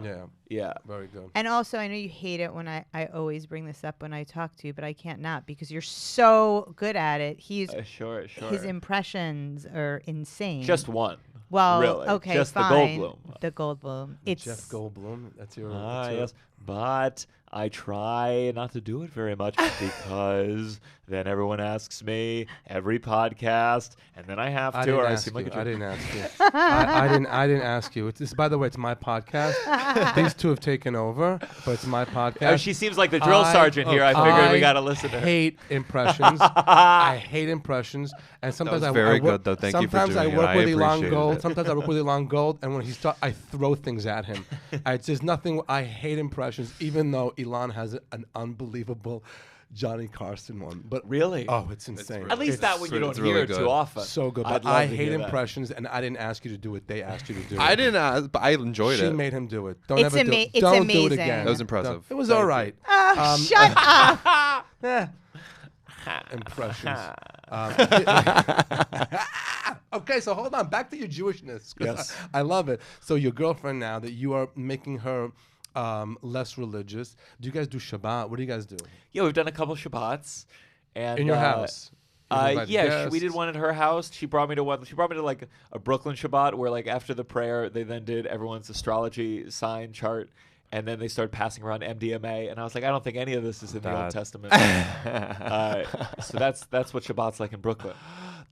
Yeah. Very good. And also, I know you hate it when I always bring this up when I talk to you, but I can't not because you're so good at it. Sure. His impressions are insane. Just one. Well, really. okay, Just fine. the Goldblum. The Goldblum. It's Jeff Goldblum. That's your. Yes. But I try not to do it very much because then everyone asks me every podcast, and then I have to, or I seem like a jerk. I didn't ask you. I didn't ask you. By the way, it's my podcast. These two have taken over, but it's my podcast. Oh, she seems like the drill sergeant here. I figured we got to listen to her. I hate impressions. I hate impressions. And sometimes was I very work, good, though. Thank you for sometimes I doing it. work I with Elon appreciated Gold. it. Sometimes I work with Elon Gold, and when he starts, I throw things at him. There's nothing. I hate impressions, even though Elon has an unbelievable Johnny Carson one. But Really? oh, it's insane. At least that one you don't it's hear really too good. often. So good. I'd But love I to hate hear that. impressions, and I didn't ask you to do it. They asked you to do it. I didn't ask, but I enjoyed She it. made him do it. Don't It's ever do ama- it. it's Don't do it amazing. again. That was impressive. It was all right. shut up. Eh. Impressions. Okay, so hold on. Back to your Jewishness. 'Cause Yes. I love it. So your girlfriend now that you are making her less religious. Do you guys do Shabbat? What do you guys do? Yeah, we've done a couple Shabbats. And, In your house? You invite Yeah, we did guests? one at her house. She brought me to one. She brought me to like a Brooklyn Shabbat where like after the prayer they then did everyone's astrology sign chart, and then they started passing around MDMA, and I was like, I don't think any of this is in the Old Testament. So that's what Shabbat's like in Brooklyn.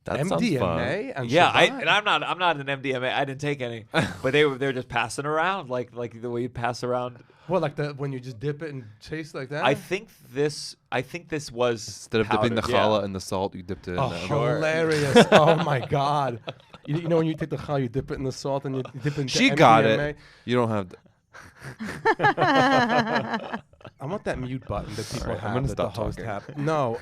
That sounds fun. MDMA and Yeah, Shabbat? I'm not an MDMA. I didn't take any, but they were just passing around like the way you pass around. What, like when you just dip it and taste like that? I think this was Instead of dipping the powdered, challah in the salt, you dipped it in Oh, the hilarious. Oh, my God. You know when you take the challah, you dip it in the salt and you dip it in She MDMA? got it. You don't have. I want that mute button that people right, I'm have, gonna that the stop host talking. have. No,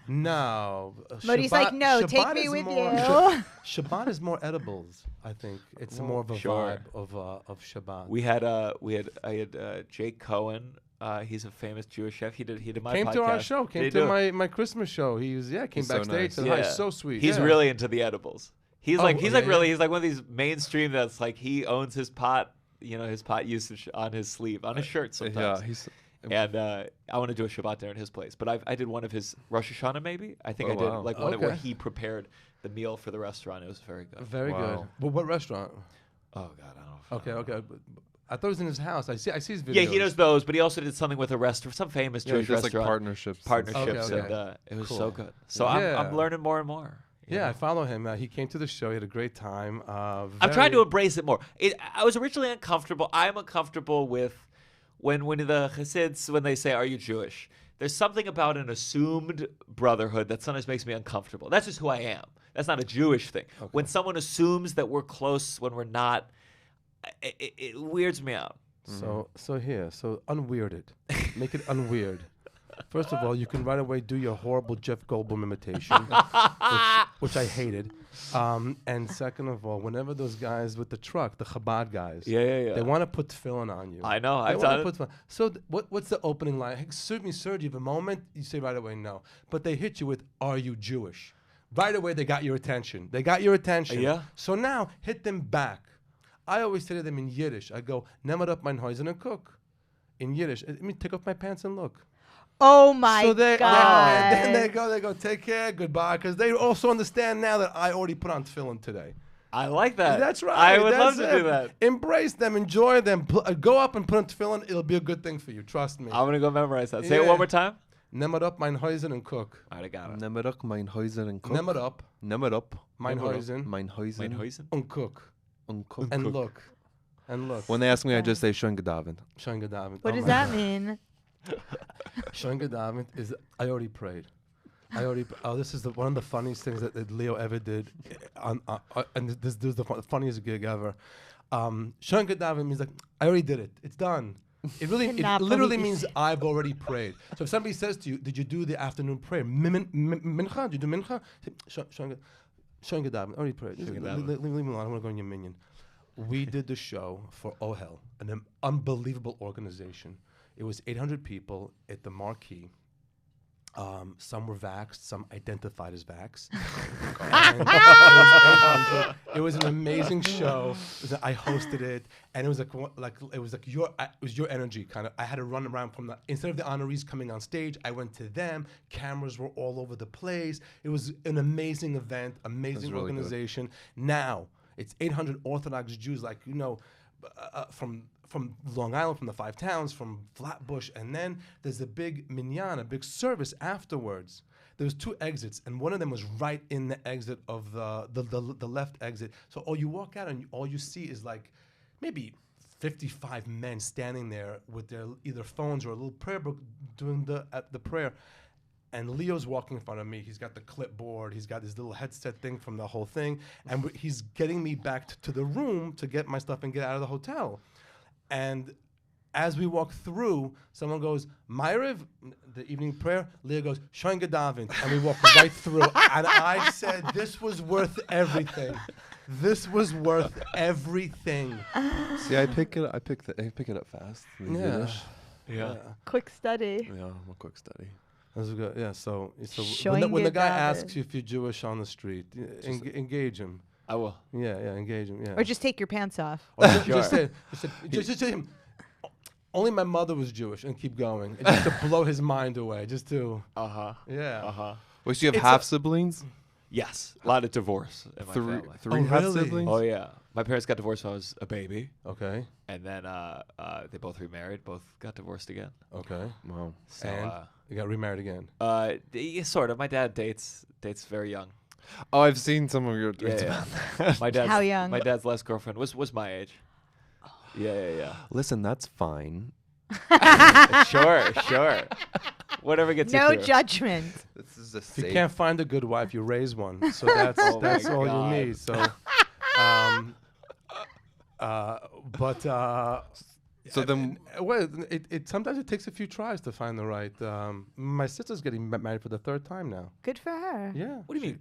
no. Modi's like, no, take Shabbat me is with more- you. Shabbat is more edibles, I think. It's more of a Sure. vibe of Shabbat. I had Jake Cohen. He's a famous Jewish chef. He did my Came podcast. to our show. Came Did to he do my Christmas show. Came He's so backstage. nice. Said, Yeah. hi, so sweet. He's Yeah. really into the edibles. He's Oh, like yeah, really yeah. he's like one of these mainstream that's like he owns his pot, his pot usage on his sleeve, on his shirt sometimes. Yeah, he's. And I want to do a Shabbat dinner at his place, but I did one of his Rosh Hashanah maybe. I think Oh, I did wow. like one where Okay. he prepared the meal for the restaurant. It was very good. Very good. Wow. Well, what restaurant? Oh God, I don't know. Okay. I thought it was in his house. I see his videos. Yeah, he does those, but he also did something with a restaurant, some famous Yeah, Jewish just like restaurant. partnerships. Partnerships, Okay, okay. and it was Cool. so good. So Yeah. I'm learning more and more. you Yeah, know. I follow him. He came to the show. He had a great time. I'm trying to embrace it more. I was originally uncomfortable. I'm uncomfortable with when the Hasids, when they say, "Are you Jewish?" There's something about an assumed brotherhood that sometimes makes me uncomfortable. That's just who I am. That's not a Jewish thing. Okay. When someone assumes that we're close when we're not, it weirds me out. So unweird it. Make it unweird. First of all, you can right away do your horrible Jeff Goldblum imitation, which I hated. And second of all, whenever those guys with the truck, the Chabad guys, Yeah. they want to put tefillin on you. I know. They I've wanna done it. put tefillin. So what's the opening line? Hey, excuse me, sir, do you have a moment? You say right away, no. But they hit you with, are you Jewish? Right away, they got your attention. Yeah. So now, hit them back. I always say to them in Yiddish, I go, Nemer up mein Häusen and cook. in Yiddish. It means take off my pants and look. Oh my So they, God. then they go, take care, goodbye, because they also understand now that I already put on tefillin today. I like that. That's right. I would That's love to do that. Embrace them, enjoy them. Go up and put on tefillin. It'll be a good thing for you. Trust me. I'm gonna go memorize that. Say it one more time. Nemmer up, mein Häusen und cook. All right, I got it. Nemmer up, mein Häuser und cook. Nemmer up, Nemmer up, mein Häusen mein Häuser und cook. und cook. And look. And look. When they ask me, I just say Schön Gedavent. Schön Gedavent. What does that mean? Schön Gedavent is I already prayed. This is one of the funniest things that Leo ever did, and this is the funniest gig ever. Schön Gedavent means like I already did it. It's done. It literally means I've already prayed. So if somebody says to you, "Did you do the afternoon prayer? Mincha? Did you do mincha?" Schön Gedavent. Already prayed. Leave me alone. I want to go in your minyan. We did the show for Ohel, an unbelievable organization. It was 800 people at the Marquee. Some were vaxxed, some identified as vaxxed. It was an amazing show. I hosted it, and it was your energy kind of. I had to run around instead of the honorees coming on stage, I went to them. Cameras were all over the place. It was an amazing event, amazing really organization. Good. Now it's 800 Orthodox Jews, from Long Island, from the 5 towns, from Flatbush, and then there's a big minyan, a big service afterwards. There was 2 exits, and one of them was right in the exit of the left exit. So you walk out, and all you see is like maybe 55 men standing there with their either phones or a little prayer book doing the prayer. And Leo's walking in front of me. He's got the clipboard. He's got his little headset thing from the whole thing, and he's getting me back to the room to get my stuff and get out of the hotel. And as we walk through, someone goes, Ma'ariv, the evening prayer. Leo goes, Schön Gedavent. And we walk right through. And I said, this was worth everything. This was worth everything. See, I pick it up fast. Yeah. Quick study. Yeah, I'm a quick study. That's good. Yeah, so when the guy asks you if you're Jewish on the street, engage him. I will. Yeah, engage him. Yeah. Or just take your pants off. Or just say to him, only my mother was Jewish, and keep going. And just to blow his mind away, just to. Yeah. Wait, so you have half siblings? Yes, a lot of divorce in my family. Three half siblings? Oh yeah, my parents got divorced when I was a baby. Okay. And then they both remarried, both got divorced again. Okay. Wow. So, and you got remarried again. Sort of. My dad dates very young. Oh, I've seen some of your tweets about that. My dad's, How young? My dad's last girlfriend was my age. Yeah. Listen, that's fine. Sure. Whatever gets you No through. judgment. This is a if you can't find a good wife, you raise one. So that's that's all you need. So, so then, it sometimes it takes a few tries to find the right. My sister's getting married for the 3rd time now. Good for her. Yeah. What do you mean?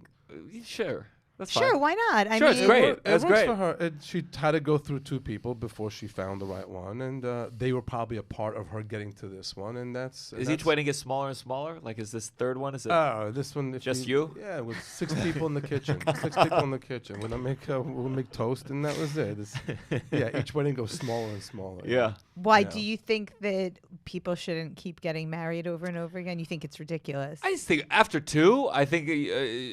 Sure. That's Sure, fine. why not? I Sure, mean, it's great. It That's works great. for her. She had to go through 2 people before she found the right one, and they were probably a part of her getting to this one. And that's Is each wedding get smaller and smaller? Like, is this 3rd one? Is it? This one. Just you? Yeah, with 6 people in the kitchen. 6 people in the kitchen. We'll make toast, and that was it. Each wedding goes smaller and smaller. Yeah. Why do you think that people shouldn't keep getting married over and over again? You think it's ridiculous? I just think after 2, I think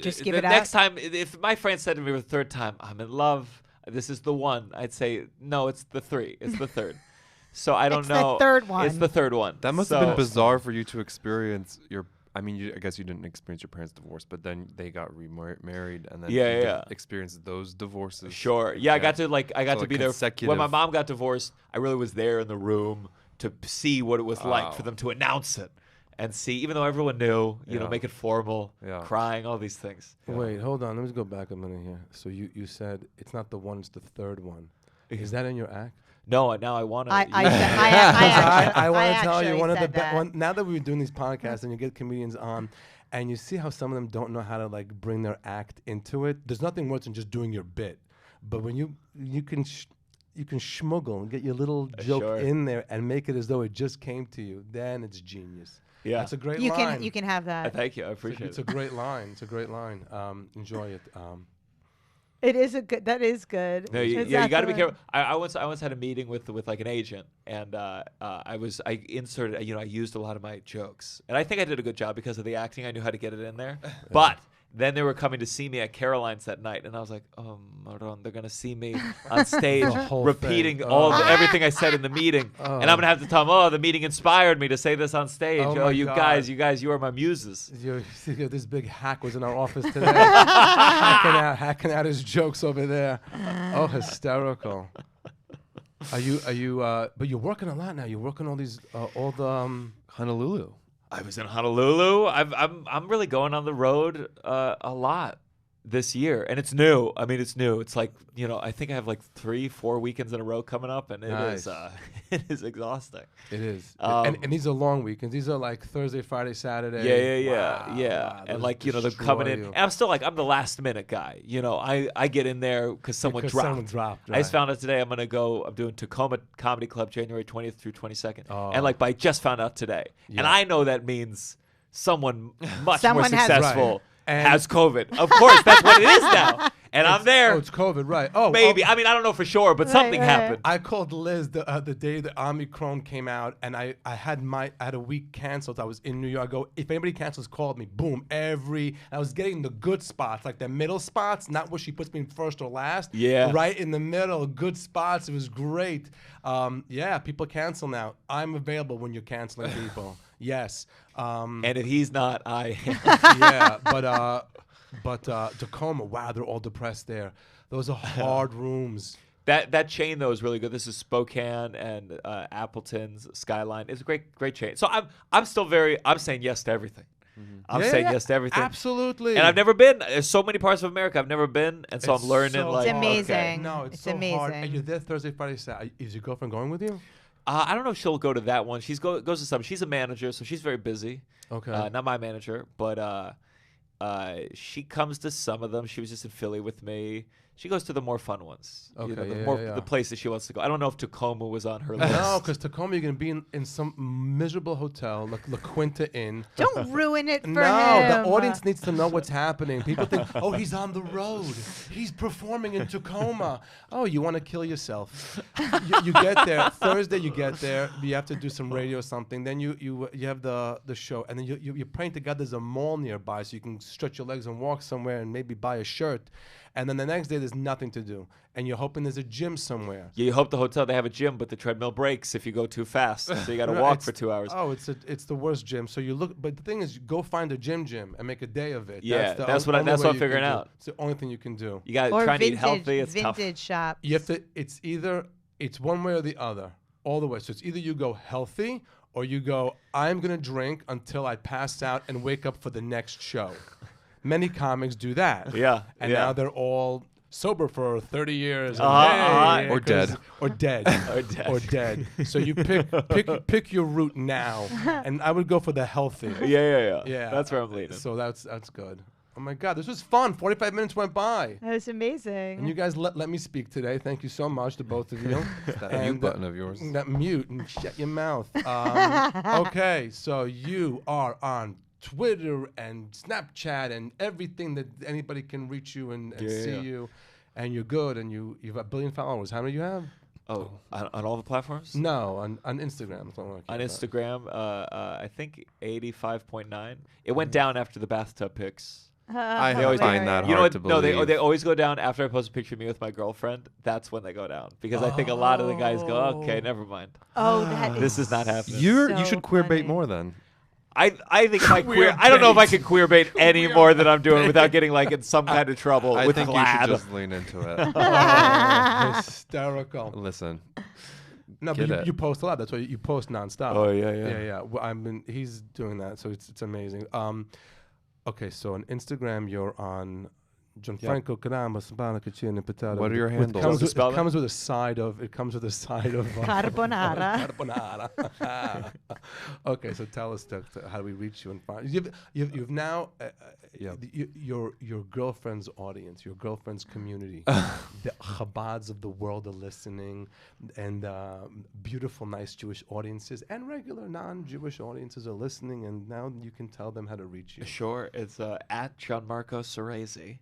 just give the it next up? time. If my friend said to me the 3rd time, "I'm in love. This is the one," I'd say, "No, it's the 3. It's the 3rd." So I don't know. It's the 3rd one. It's the 3rd one. That must have been bizarre for you to experience your. I mean, I guess you didn't experience your parents' divorce, but then they got remarried, and then you experienced those divorces. Sure. Yeah, I got to be there when my mom got divorced. I really was there in the room to see what it was like for them to announce it and see, even though everyone knew, make it formal, crying, all these things. Wait, hold on. Let me go back a minute here. So you said it's not the one; it's the 3rd one. Is that in your act? No, now I want to. I want to tell you one of the best. Now that we're doing these podcasts and you get comedians on, and you see how some of them don't know how to bring their act into it. There's nothing worse than just doing your bit, but when you can schmuggle and get your little joke in there and make it as though it just came to you, then it's genius. Yeah, that's a great line. You can have that. Thank you. I appreciate it. It's a great line. It's a great line. Enjoy it. It is a good. That is good. No, you got to be Exactly. careful. I once had a meeting with like an agent, and I inserted, I used a lot of my jokes, and I think I did a good job because of the acting. I knew how to get it in there, but. Then they were coming to see me at Caroline's that night, and I was like, "Oh, Maron, they're gonna see me on stage repeating everything I said in the meeting, and I'm gonna have to tell them, oh, the meeting inspired me to say this on stage. Oh, you God. guys, you are my muses." This big hack was in our office today, hacking out his jokes over there. Oh, hysterical. Are you? But you're working a lot now. You're working all the Honolulu. I was in Honolulu. I'm really going on the road a lot this year, and it's new. I mean, it's new. It's like, I think I have like 3-4 weekends in a row coming up, and it is exhausting. It is. And these are long weekends. These are like Thursday, Friday, Saturday. Yeah. Wow, And like, they're coming in. And I'm still like, I'm the last minute guy. I get in there because someone dropped. Someone dropped, right. I just found out today I'm doing Tacoma Comedy Club January 20th through 22nd. And like, I just found out today. Yeah. And I know that means someone much more successful has COVID. Of course, that's what it is now. And I'm there. Oh, it's COVID, right. Oh, maybe. I mean, I don't know for sure, but something happened. I called Liz the day the Omicron came out, and I had a week canceled. I was in New York. I go, if anybody cancels, call me. Boom. I was getting the good spots, like the middle spots, not where she puts me in first or last. Yeah. Right in the middle, good spots. It was great. People cancel now. I'm available when you're canceling people. Yes. And if he's not, I am. Yeah, but Tacoma, wow, they're all depressed there. Those are hard rooms. That chain though is really good. This is Spokane and Appleton's Skyline. It's a great chain. So I'm saying yes to everything. Mm-hmm. I'm saying yes to everything. Absolutely. And I've never been. There's so many parts of America I've never been, and so I'm learning. So it's amazing. Okay. No, it's so amazing. hard. And you're there Thursday, Friday, Saturday. Is your girlfriend going with you? I don't know if she'll go to that one. She goes to some. She's a manager, so she's very busy. Okay. Not my manager, but she comes to some of them. She was just in Philly with me. She goes to the more fun ones. Okay, the places she wants to go. I don't know if Tacoma was on her list. No, because Tacoma, you're going to be in some miserable hotel, like La Quinta Inn. Don't ruin it for him. No, the audience needs to know what's happening. People think, oh, he's on the road. He's performing in Tacoma. Oh, you want to kill yourself. You get there. Thursday, you get there. You have to do some radio or something. Then you have the show. And then you're praying to God there's a mall nearby so you can stretch your legs and walk somewhere and maybe buy a shirt. And then the next day, there's nothing to do. And you're hoping there's a gym somewhere. Yeah, you hope the hotel, they have a gym, but the treadmill breaks if you go too fast. So you got to walk for 2 hours. Oh, it's the worst gym. So you look, but the thing is, go find a gym and make a day of it. Yeah, that's what I'm figuring out. It's the only thing you can do. You got to try to eat healthy. It's tough. Vintage shop. You have to, it's one way or the other, all the way. So it's either you go healthy or you go, I'm going to drink until I pass out and wake up for the next show. Many comics do that. Yeah. And now they're all sober for 30 years. Or dead. Or dead. Or dead. So you pick your route now. And I would go for the healthy. Yeah. That's where I'm leaning. So that's good. Oh my God, this was fun. 45 minutes went by. That was amazing. And you guys let me speak today. Thank you so much to both of you. That mute button of yours. That mute and shut your mouth. Okay, so you are on Twitter and Snapchat and everything that anybody can reach you and see you, and you're good, and you've got 1 billion followers. How many do you have? Oh, on all the platforms? No, on Instagram. On Instagram, I think 85.9. It went down after the bathtub pics. I find that hard to believe. No, they always go down after I post a picture of me with my girlfriend. That's when they go down because I think a lot of the guys go, okay, never mind. Oh, this is not happening. You should queer bait more then. I think I don't know if I can queer bait any more than I'm doing without getting like in some kind of trouble with think Glad. You should just lean into it. Hysterical. Listen. No, but you post a lot. That's why you post nonstop. Oh yeah. Well, he's doing that, so it's amazing. Okay, so on Instagram you're on Gianmarco Soresi. What are your handles? It comes with a side of carbonara. Okay, so tell us how do we reach you and find you've now your girlfriend's audience, your girlfriend's community, the Chabads of the world are listening, and beautiful, nice Jewish audiences and regular non-Jewish audiences are listening, and now you can tell them how to reach you. Sure, it's at Gianmarco Soresi.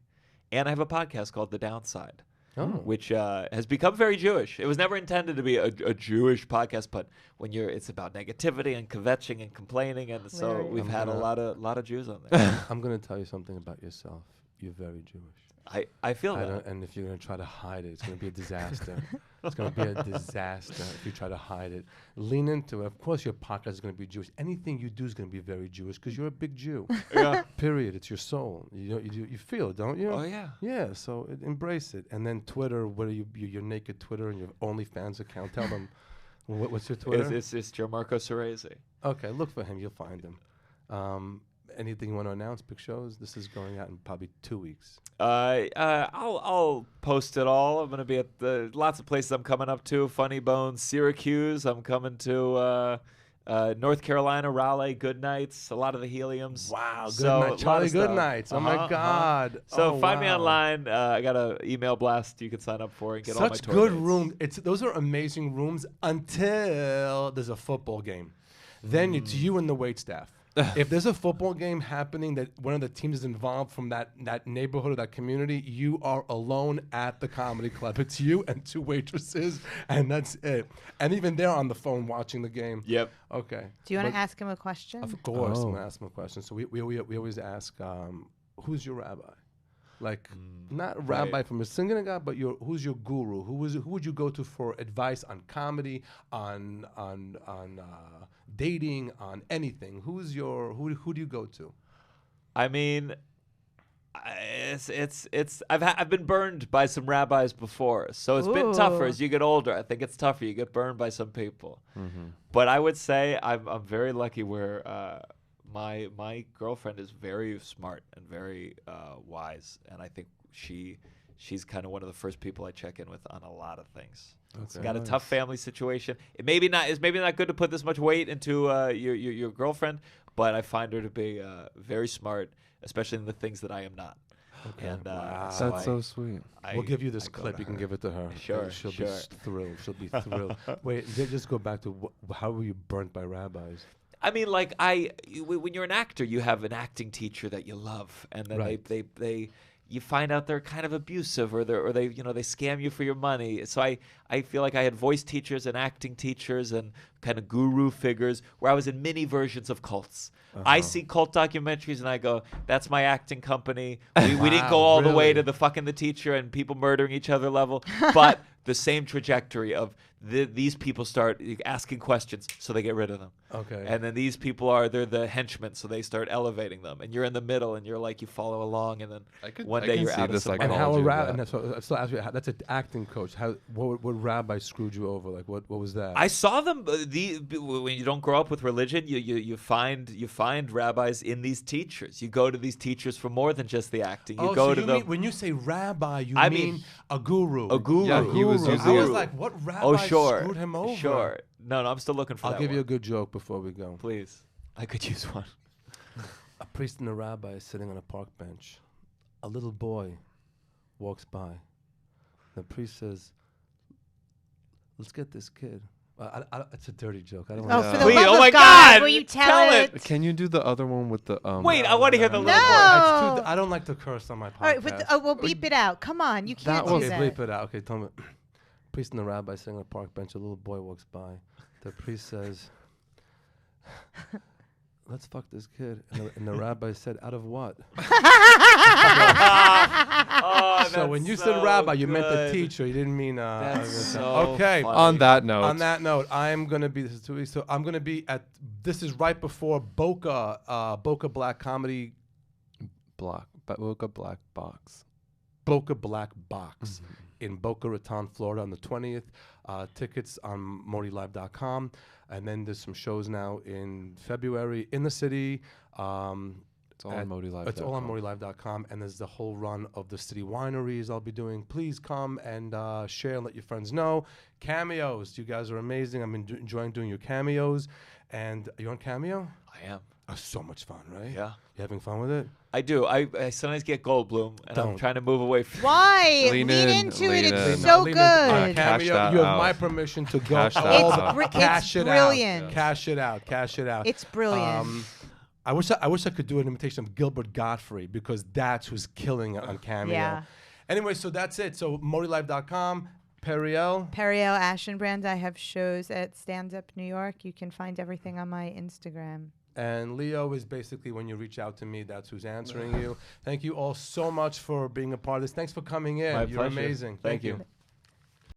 and I have a podcast called The Downside. Oh. Which has become very Jewish. It was never intended to be a Jewish podcast, but it's about negativity and kvetching and complaining, and so we've had a lot of Jews on there. I'm going to tell you something about yourself. You're very Jewish. I feel that. And if you're going to try to hide it, it's going to be a disaster. It's going to be a disaster if you try to hide it. Lean into it. Of course, your podcast is going to be Jewish. Anything you do is going to be very Jewish because you're a big Jew. Yeah. Period. It's your soul. You feel it, don't you? Oh, yeah. Yeah, so embrace it. And then Twitter, what are your naked Twitter and your OnlyFans account? Tell them, what's your Twitter? It's Gianmarco Soresi. Okay, look for him. You'll find him. Anything you want to announce? Big shows? This is going out in probably 2 weeks. I'll post it all. I'm gonna be at lots of places I'm coming up to. Funny Bones, Syracuse. I'm coming to North Carolina, Raleigh, Good Nights. A lot of the Heliums. Wow, Good So, Night, Charlie Good Nights. Oh my God. So Oh, find me wow. online. I got an email blast you can sign up for and get all my Such tour good dates. room. Those are amazing rooms until there's a football game. Then it's you and the wait staff. If there's a football game happening that one of the teams is involved from that neighborhood or that community, you are alone at the comedy club. It's you and 2 waitresses, and that's it. And even they're on the phone watching the game. Yep. Okay. Do you want to ask him a question? Of course, I'm Oh. gonna ask him a question. So we always ask, who's your rabbi? Like not rabbi from a synagogue, but who's your guru? Who would you go to for advice on comedy, on dating, on anything? Who do you go to? I mean, I've been burned by some rabbis before, so it's been tougher as you get older. I think it's tougher. You get burned by some people, but I would say I'm very lucky where my girlfriend is very smart and very wise, and I think she's kind of one of the first people I check in with on a lot of things. Okay. Got a tough family situation. It's maybe not good to put this much weight into your girlfriend, but I find her to be very smart, especially in the things that I am not. Okay. And Wow. That's so sweet. We'll give you this I go clip. to You can her. give it to her. Sure, She'll sure. be thrilled. She'll be thrilled. Wait, just go back to how were you burnt by rabbis? I mean, like when you're an actor, you have an acting teacher that you love, and then Right. they you find out they're kind of abusive, or they scam you for your money. So I feel like I had voice teachers and acting teachers and kind of guru figures where I was in mini versions of cults. I see cult documentaries and I go, that's my acting company. We didn't go all the way really? to the teacher and people murdering each other level, but the same trajectory of these people start asking questions, so they get rid of them. Okay. And then these people they're the henchmen, so they start elevating them. And you're in the middle, and you're like, you follow along, and then one day can you're see out the of some And money. how a psychology of rabbi? that. And so ask you, that's an acting coach. What rabbi screwed you over? Like what was that? I saw them. When you don't grow up with religion, you find rabbis in these teachers. You go to these teachers for more than just the acting. You go so to you them. mean, when you say rabbi, you I mean mean a guru. a guru. Yeah, he was Guru. using I was it. like, what rabbi Oh, sure. screwed him over? Sure. No, I'm still looking for I'll that give you a one. good joke before we go. Please. I could use one. A priest and a rabbi is sitting on a park bench. A little boy walks by. The priest says, "Let's get this kid." It's a dirty joke. I don't Oh, want for to. the Please, love oh of my God, God, will you tell tell it? it. Can you do the other one with the Wait, I want to hear the little No. boy. I don't like to curse on my podcast. All right, but we'll beep it out. Come on, you can't do Okay, that. bleep it out. Okay, tell me. Priest and the rabbi sitting on a park bench. A little boy walks by. The priest says, "Let's fuck this kid." And the rabbi said, "Out of what?" Oh, So when you that's said so rabbi, you meant the good. teacher. You didn't mean. That's so okay. funny. On that note, On that note, I am gonna be. This is 2 weeks. So I'm gonna be at. This is right before Boca Black Comedy. Boca Black Box. Boca Black Box in Boca Raton, Florida on the 20th. Tickets on ModiLive.com. And then there's some shows now in February in the city. It's all on ModiLive. It's all on ModiLive.com. And there's the whole run of the city wineries I'll be doing. Please come and share and let your friends know. Cameos. You guys are amazing. I'm enjoying doing your cameos. And are you on Cameo? I am. Oh, so much fun, right? Yeah. You having fun with it? I do. I sometimes get Goldblum, and I'm Don't. trying to move away from. Why? Lean Lean in, into lean it. in. It's Now so lean into my good. Cash Cameo. that You have out. my permission to go Cash that all out. the- It's cash it brilliant. out. Cash it out. Cash it out. It's brilliant. I wish I could do an imitation of Gilbert Gottfried because that's who's killing it on Cameo. Yeah. Anyway, so that's it. So ModiLive.com, Periel. Ashenbrand. I have shows at Stand Up New York. You can find everything on my Instagram. And Leo is basically when you reach out to me, that's who's answering you. Thank you all so much for being a part of this. Thanks for coming in. My You're pleasure. amazing. Thank you.